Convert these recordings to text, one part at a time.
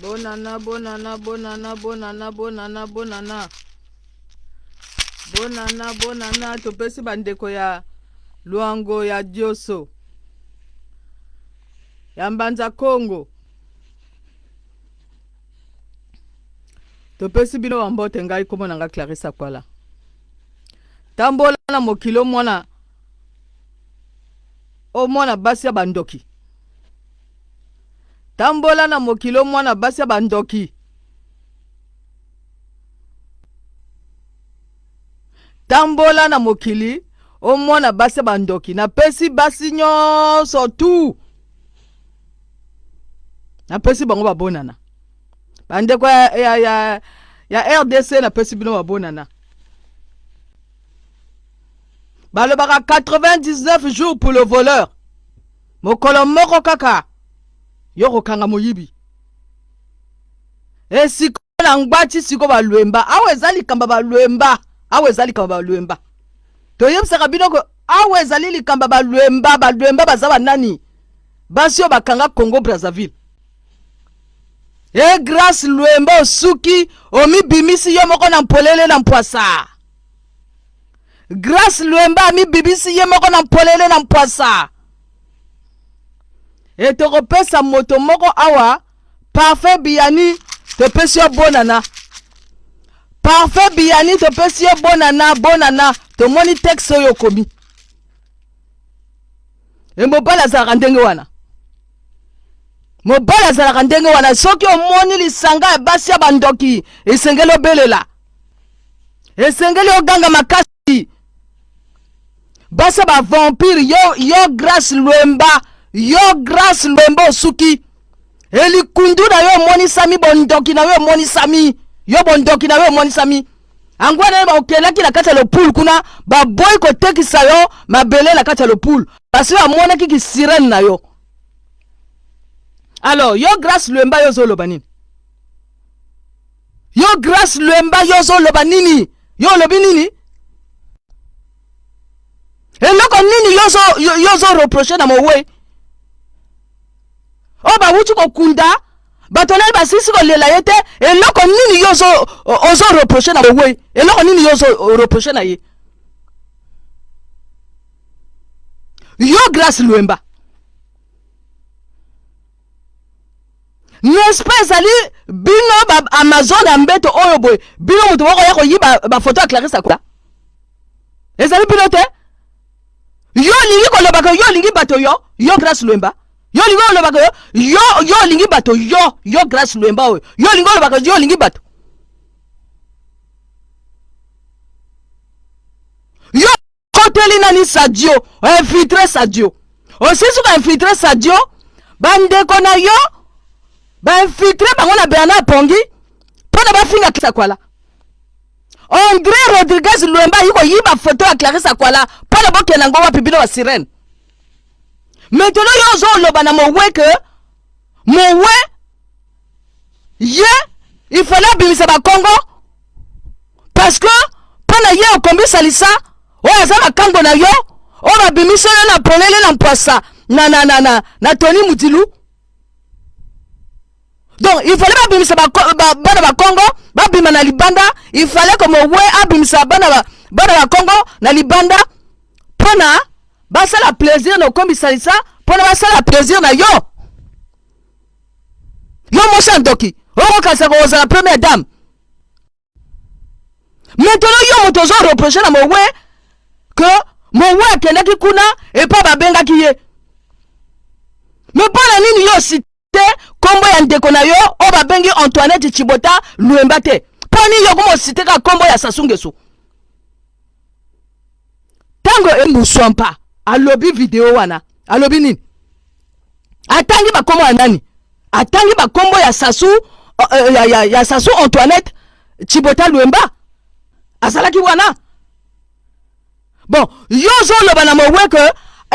Bonana, bonana, bonana, bonana, bonana, bonana. Bonana, bonana, topesi bandeko ya Luango ya Dioso. Ya Mbanza Congo. Topesi bino wambote ngai komo nanga Clarissa Kwala. Tambola na mokilo mwana. O mwana basi ya bandoki. Tambola na mokilo mwana basi ya bandoki. Tambola na mokili o mwana basi ya bandoki. Na pesi basi nyonso tu. Na pesi bango babonana. Bandeko ya RDC na pesi bino babonana. Balobaka 99 jours pour le voleur. Mokolo moko kaka. Yoko kanga moyibi. E siko na ngbachi siko baluemba. Awe zali kamba baluemba. Awe zali kamba baluemba. To yebisaka bino ko awe zali likamba baluemba. Baluemba bazaba nani? Basio bakanga Congo Brazzaville. E grâce luemba osuki omi bimisi yo moko na mpolele na mpwasa. Grâce luemba mi bibisi ye moko na mpolele na mpwasa. E te repesa moto moko awa. Parfait biyani te pesi yo bonana. Parfait biyani te pesi yo bonana. Bonana te moni texte yo komi. E mobala zalaka ndenge wana. Mobala zalaka ndenge wana. Soki omoni lisanga ya basi ya bandoki. Esengeli obelela. Esengeli oganga makasi. Basa ba vampire yo grâce luemba. Yo grâce luemba osuki. Eli kundu na yo moni sami bondoki na yo moni sami. Yo bondoki na yo moni sami. Angwana ba okelaki na kati ya le pool kuna. Ba boy ko tekisa yo mabele na kati ya le pool. Parce que amona ki sirène na yo. Alors yo grâce luemba yo zo loba nini? Yo grâce luemba yo zo loba nini? Yo lobi nini? Eloko nini yo zo reprocher na mowe? O ba wuchu ko kunda batonel basisi ko lela yete. Eloko nini yo zo reprocher na mowe? Eloko nini yo zo reprocher na ye? Yo grâce luemba. N'est-ce pas ezali bino ba Amazon ambeto oyo boy. Bino mutu wako yako yiba ba photo ya Clarissa Kwala. Ezali bino te? Yo lingi ko lobaka yo lingi bato yo grâce luemba. Yo lingi ko lobaka yo lingi bato yo grâce luemba oyo. Yo lingi ko lobaka yo lingi bato. Yo koteli nani Sadio, infiltré Sadio. Osisi ko infiltré Sadio, bandeko na yo ba infiltré bango na Bernard Pongi. Pona ba finga Clarissa Kwala. André Rodriguez Luemba yiko yiba photo ya Clarissa Kwala. Pona boke nango wapi bino wa sirène. Maintenant yo zo loba na mowe que mowe ye il fallait bimisa ba Congo parce que pona ye okombi salisa o azama kango na yo o ba bimisa yo na polele na mpwasa na Tony Mutilu. Donc il fallait pas bimisa bana ba Congo ba bima na libanda. Il fallait que mowe abimisa bana ba Congo na libanda pona ba ça la plaisir no kombi salisa pona ba ça la plaisir na yo mo sandoki o kasa ko za la première dame. Maintenant yo moto zo reprocher na mowe que mowe kenaki kuna et pas ba benga kiye. Mais pona nini yo cité kombo ya ndeko na yo o ba bengi Antoinette Chibota Luemba te. Poni yo komo cité ka kombo ya Sassou Nguesso. Tango emuswampa alobi video wana alobi nini? Atangi ba kombo ya nani? Atangi ba kombo ya Sassou ya Sassou Antoinette Chibota Luemba. Asalaki wana. Bon, yo zo loba na mowe que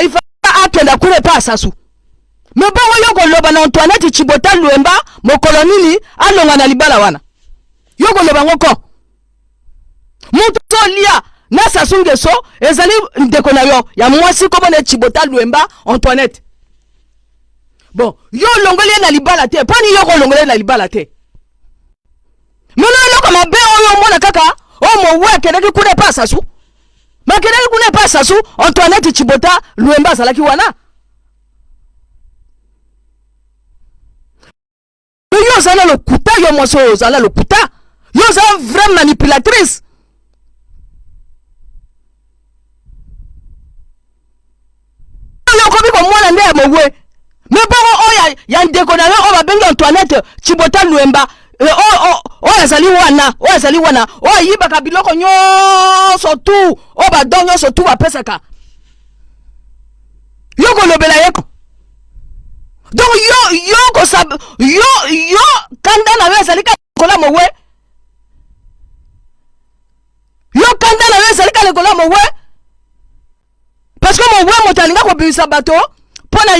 il faut akenda kure pa Sassou. Mais bon yo ko loba na Antoinette Chibota Luemba mokolo nini alonga na libala wana. Yo ko loba ngoko. Mutu lia na Sassou Nguesso ezali ndeko na yo ya mwasi komo na Chibota Luemba Antoinette. Bon, yo longole na libala te, pani yo ko longole na libala te. Mona yo ko mabe oyo mona kaka, o mo we keneki kune pa sasu. Ma keneki kune pa sasu, Antoinette Chibota Luemba salaki wana. Yo zala le kuta, yo moso zala le kuta. Yo zala vraie manipulatrice. Yo komi ko mwana nde mo we. Mais bon, ya ndekona yo o ba bengi Antoinette Chibota Luemba. Yazali wana yiba kabiloko nyonso tu ba donyo so tu ba pesaka yo ko lobela yeko donc yo ko sab yo kanda na yazali ka kola mowe yo kanda na yazali ka kola mowe parce que mowe motalinga ko bimisa bato pona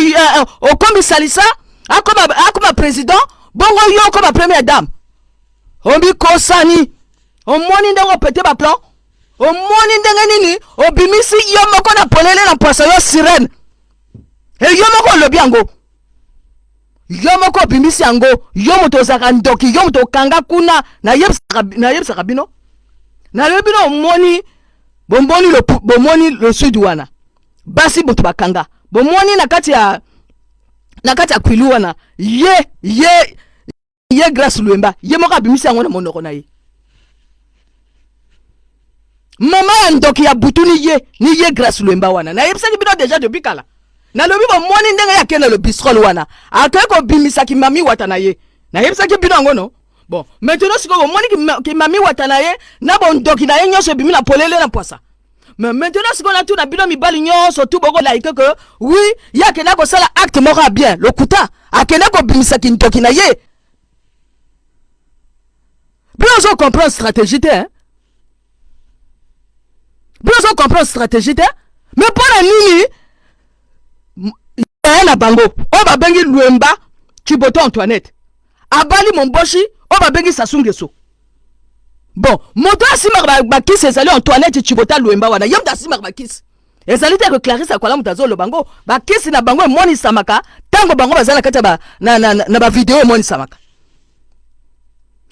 okombi salisa akoma président bongo yo comme première dame obi kosani omoni ndengo pete ba plan omoni ndenge nini obimisi yo moko na polele na poisson yo sirène e yo moko lobi yango yo moko obimisi yango yo moto zaka ndoki yo moto kanga kuna na yebsaka bino na yebino omoni bomoni le sud wana basi moto bakanga bomoni na kati ya kwilu wana ye Grâce Luemba ye moko abimisi yango na monoko na ye mama ya ndoki ya butu ni ye Grâce Luemba wana na yebisaki bino déjà depuis kala na lobi bomoni ndenge ya kena le bistrol wana akay ko bimisaki mami wata na ye na yebisaki bino yango no bon maintenant siko bomoni ki mami wata na ye na bon ndoki na ye nyonso bimi na polele na poisa mais maintenant siko na tu na bino mibali nyonso tu boko laike que oui ya kena ko sala acte moko bien le kuta akena ko bimisaki ndoki na ye. Bien, on comprend stratégie, hein? Bien, on comprend stratégie, hein? Mais pour la nini, il y a un bango. On va bengi Luemba, Chibota Antoinette. Abali Momboshi, on va bengi Sasungeso. Bon, moto asimar bakis ezali Antoinette Chibota Luemba wana. Yem da simar bakis. Ezali te que Clarisse akwala mutazo le bango. Bakis na bango moni samaka. Tango bango bazala kata ba na vidéo moni samaka.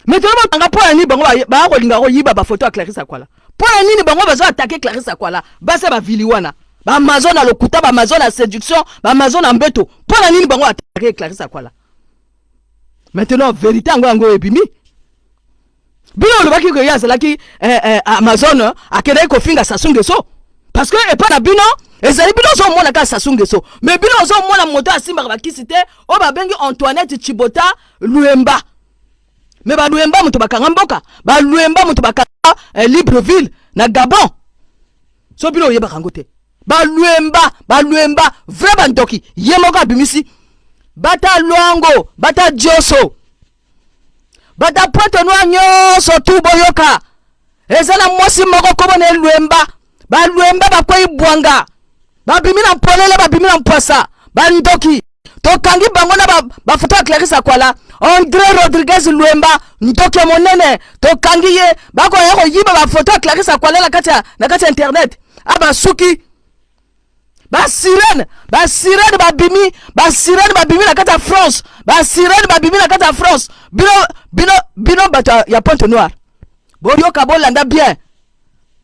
Maintenant on pas ni bango ba ko linga ko yiba ba photo à Clarisse Akwala. Pour nini bango ba zo attaquer Clarisse Akwala. Ba se ba viliwana. Ba Amazon na lokuta ba Amazon na séduction, ba Amazon na mbeto. Pour nini bango attaquer Clarisse Akwala. Maintenant vérité ngo ebimi. Bilo le baki ko yazala ki Amazon akede ko finga Sasungeso. Parce que et pas na bino ezali bino zo mona ka Sasungeso. Mais bino zo mona moto asimba ba kisite o ba bengi Antoinette Chibota Luemba. Mais ba Luemba mutu bakanga mboka ba Luemba mutu bakanga Libreville na Gabon so bilo yeba kangote ba Luemba vraiment ndoki yemoka bimisi bata Luango bata Dioso bata Pointe Noire nyonso tu boyoka ezala mosi moko kobone Luemba ba Luemba bakoyi bwanga ba bimina polele ba bimina mposa ba ndoki to kangi bango na ba photo Clarisse Akwala André Rodriguez Luemba ndoki monene to kangi ye bako yako yiba ba photo Clarisse Akwala na kati internet aba suki ba sirène ba bimi na kati France ba sirène ba bimi na kati France bino bata ya Pointe Noire bo yoka bolanda bien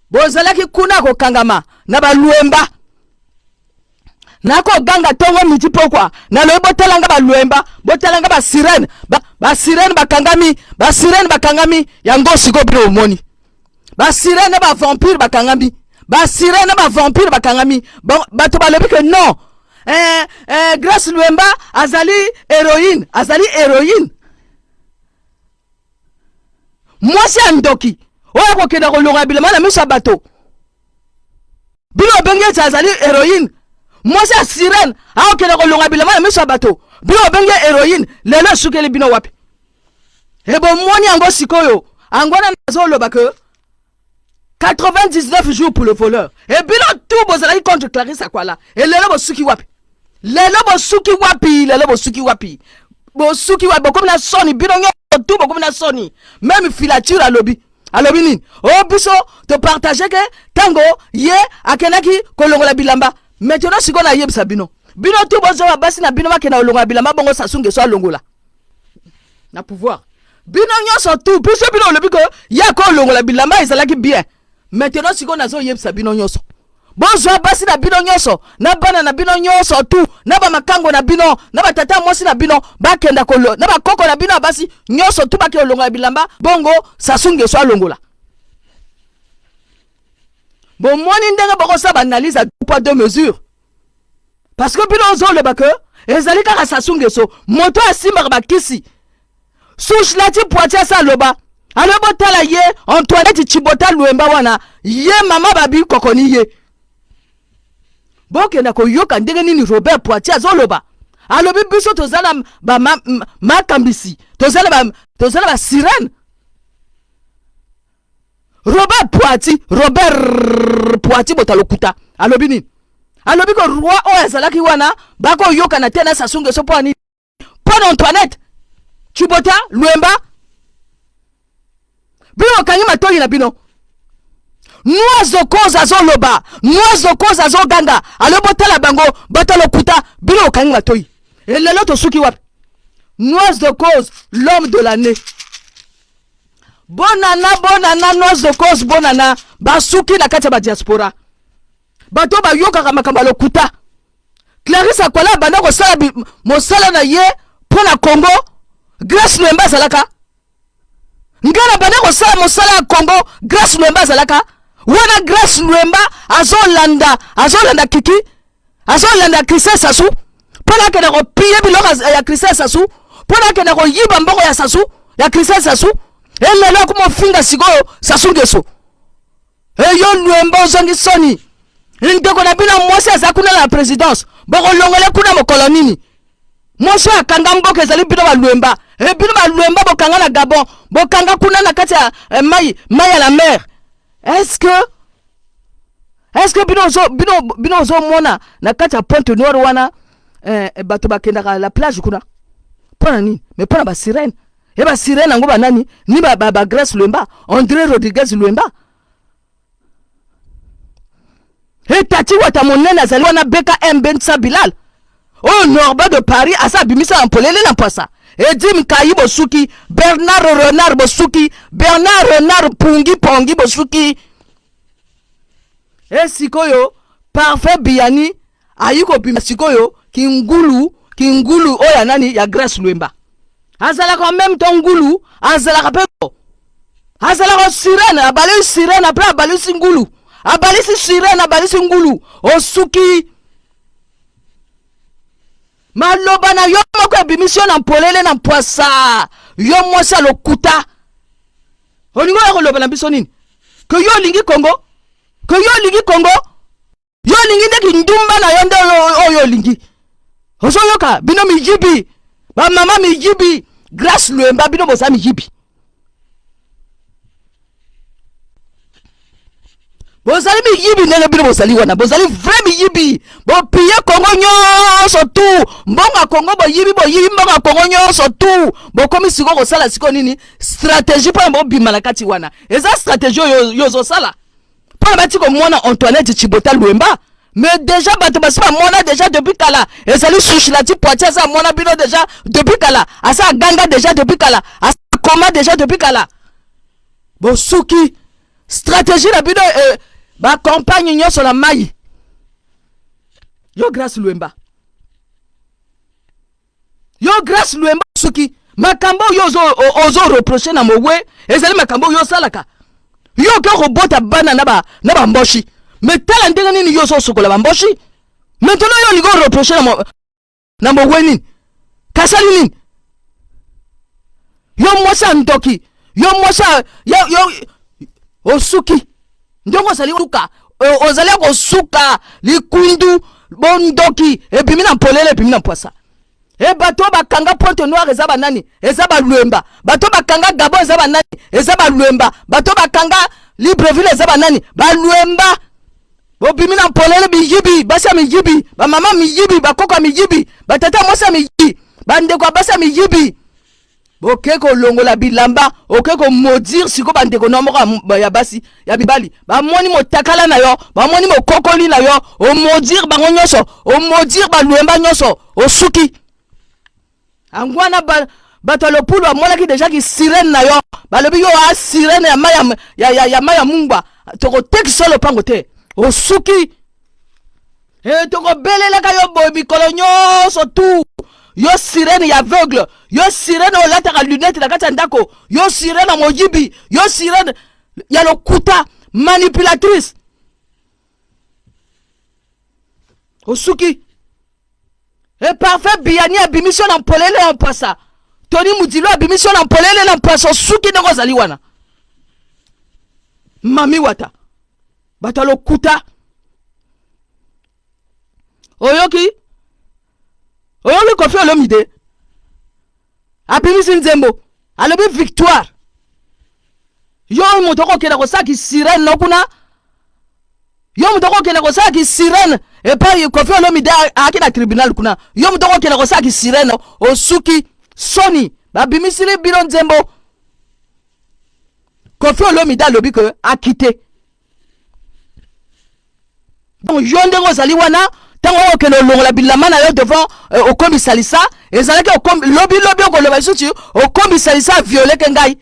bo zalaki kuna ko kangama na ba Luemba nako ganga tongo miti pokwa na lo botelanga ba Luemba botelanga ba sirène bakangami yango siko biro moni ba sirène ba vampire bakangami bato balobi que non Grâce Luemba azali héroïne moi c'est andoki oya ko keda ko longa bilema na miso bato bino bengi azali héroïne moi c'est sirène a keda ko longa bilema na miso bato bino bengi héroïne lelo sukeli bino wapi e bo moni ango sikoyo ango na zoloba que 99 jours pour le voleur. Et bilo tout bozala contre Clarisse Akwala. Et lelo bosuki wapi. Bosuki wapi. Comme na soni bilo nyo tout comme na soni. Même filature à lobby. Alobi nini. Oh biso te partager que tango ye akenaki kolongola bilamba. Maintenant siko na yebisa bino. bino tu bozo basi na bino makena olonga bilamba bongo sasunge so longola na pouvoir bino nyonso tu biso bino lobi ko ya ko longola bilamba ezalaki bien maintenant siko nazo yebisa bino nyonso bozo basi na bino nyonso na bana na bino nyonso tu na ba makango na bino na ba tata mosi na bino bakenda kolo na ba koko na bino basi nyonso tu bakenda longola bilamba bongo sasunge so longola. Bon moni ndenge boko sa ba analyse à poids de mesure parce que bino zo le bake ezali kaka sasunge so moto asimba ba kisi souche la ti poitia sa loba alobo tala ye Antoinette Chibota Luemba wana ye mama babi kokoni ye boke na ko yoka ndenge nini Robert Poitiers azoloba alobi biso tozala ba makambisi tozala ba sirène Robert Poitiers botalokuta alobi nini alobi ko roi o ezalaki wana bako yoka na tena sasunge so poni pona Antoinette Chibota Luemba bino kangi matoyi na bino noazo koza zo loba noazo koza zo ganga alobotala bango batalokuta bino kangi matoyi elelo to suki wapi noise de cause l'homme de l'année bonana noise de cause bonana basuki na kati ya ba diaspora bato ba yoka kama kama lokuta Clarisse Akwala banda ko sala mosala na ye pona Congo Grace Luemba zalaka ngana banda ko sala mosala Congo Grace Luemba zalaka wana Grace Luemba azolanda kiki azolanda Christelle Sassou pona ke na ko piye biloko ya Christelle Sassou pona ke na ko yiba mboko ya Sassou ya Christelle Sassou elelo ko mo finga sikoyo Sassou Nguesso eyo Luemba zongi soni ndeko na bina mwasi azakuna la présidence boko longole kuna mokolo nini mwasi akanga mboka ezali bino ba Luemba bino ba Luemba bokanga na Gabon bokanga kuna na kati ya mai à la mer. Est-ce que bino zo mona na kati ya Pointe Noire wana bato bakendaka la plage kuna pona nini mais pona ba sirène e ba sirène ngo ba nani ni ba Grace Luemba André Rodriguez Luemba et tati wata monene azali wana Beka Mbensa Bilal oh Norba de Paris asa bimisa ampolele na pasa Edim Kayi bosuki Bernard Renard bosuki Bernard Renard Pongi bosuki e sikoyo Parfait Biani ayiko bima sikoyo kingulu oya nani ya Grace Luemba azala quand même ton ngulu azala pepo azala ko sirène abali sirène après abali singulu abalisi sirène abalisi ngulu osuki maloba na yo moko ebimission na mpolele na mpoisa yo mwasi lokuta olingo ya koloba na biso nini ke yo lingi Congo yo lingi ndeki ndumba na yo nde oyo lingi osoyoka bino mijibi ba mama mijibi Grace Luemba bino bosa mijibi bozali miyibi ndenge bino bozali wana bozali vrai miyibi bopiye Congo nyonso tu mbonga Congo boyibi mbonga Congo nyonso tu bokomi siko kosala siko nini stratégie pona bobima na kati wana eza stratégie yo zosala pona batiko mwana Antoinette Chibota Luemba mais déjà bato basiba mwana déjà depuis kala ezali souche la ti Poitiers za mwana bino déjà depuis kala asa ganga déjà depuis kala asa koma déjà depuis kala bosuki stratégie la bino ba campagne nyonso la mai yo Grace Luemba suki makambo yo ozo reprocher na mowe ezali makambo yo salaka yo ka robota bana na ba mboshi mais tala ndenge nini yo so sokola ba mboshi maintenant yo ligo reprocher na mowe nini kasali nini yo mosa ndoki yo mosa yo osuki ndongo sali luka ozali ko suka likundu bondoki ebimi na polele ebimi na poisa e bato bakanga Pointe Noire ezaba nani ezaba Luemba bato bakanga Gabon ezaba nani ezaba Luemba bato bakanga Libreville ezaba nani ba Luemba bobimi na polele miyibi basa miyibi ba mama miyibi bakoko miyibi batata mosa miyibi bandeko basa miyibi boke ko longola bilamba oke ko maudire siko bandeko na moko ya basi ya bibali bamoni motakala na yo bamoni mokokoli na yo o maudire bango nyonso o maudire baluemba nyonso osuki angwana bato lopulu amonaki deja ki sirene na yo balobi yo a sirene ya maya mungba toko tekisa lopango te osuki toko belelaka yo boy mikolo nyonso tu yo sirene ya aveugle yo sirene olataka lunette na kati ya ndako yo sirene ya moyibi yo sirene ya lokuta manipulatrice osuki parfait biyani abimission na mpolele ya mpasa Tony Mudilo abimission na mpolele na mpasa osuki ndenge ozali wana mami wata bato lokuta oyoki Koffi Olomide abimisi nzembo alobi victoire yo moto kokenda kosaki sirene nokuna yo moto kokenda kosaki sirene epai Koffi Olomide aki na tribunal kuna yo moto kokenda kosaki sirene osuki soni babimisili bino nzembo Koffi Olomide alobi ke akite donc yo ndenge ozali wana tango okende olongola bilamba na yo devant okomisalisa ezalaki lobi okoloba lisusu okomisalisa violeke ngai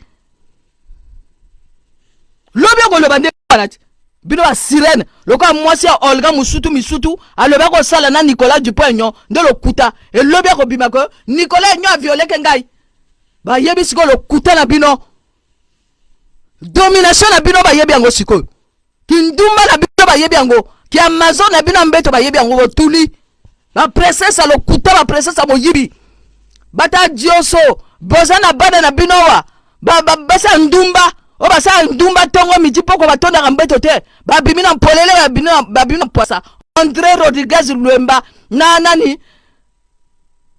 lobi okoloba nde wana ti bino ba sirene lokola mwasi ya Olga misutu alobi akosala na Nicolas Dupont-Aignan nde lokuta elobi akobima ke Nicolas Aignan avioleke ngai bayebi sikoyo lokuta na bino domination na bino bayebi yango sikoyo kindumba na bino bayebi yango ki Amazon na bino mbeto bayebi yango botuli ba princesse lokuta ba princesse moyibi bata dioso bozana bana na bino wa basa ndumba o basa ndumba tongo midi poko batonda mbeto te babimi na mpolele babimi na poisa André Rodriguez Luemba na nani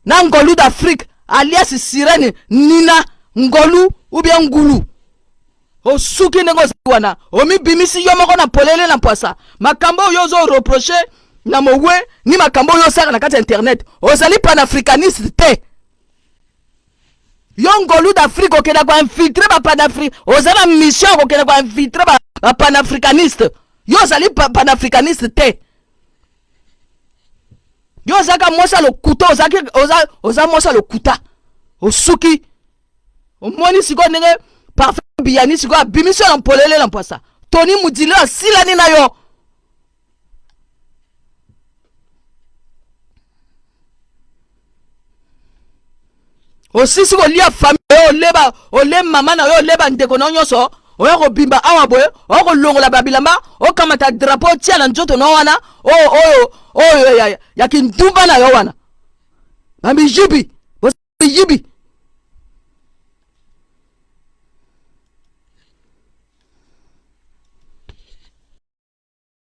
na ngolu d'Afrique alias sirene Nina ngolu ou bien ngulu osuki ndenge wana omibimisi yo moko na polele na poisa makambo yo zo reprocher na mowe ni makambo yo saka na kati internet ozali panafricaniste te yo ngolu d'Afrique okenda kwa infiltrer ba panafrique ozala mission okenda kwa infiltrer ba panafricaniste yo ozali panafricaniste te yo zaka mosa lokuta oza mosa lokuta osuki omoni siko ndenge parfait biyani siko abimission na mpolele na mpasa Tony Mudilo asilani na yo osisi kolia famille oleba mama na yo oleba ndeko na nyonso oya kobimba awa boye oya kolongola babilamba okamata drapeau tia na nzoto na wana oyo ya kindumba na yo wana bamiyibi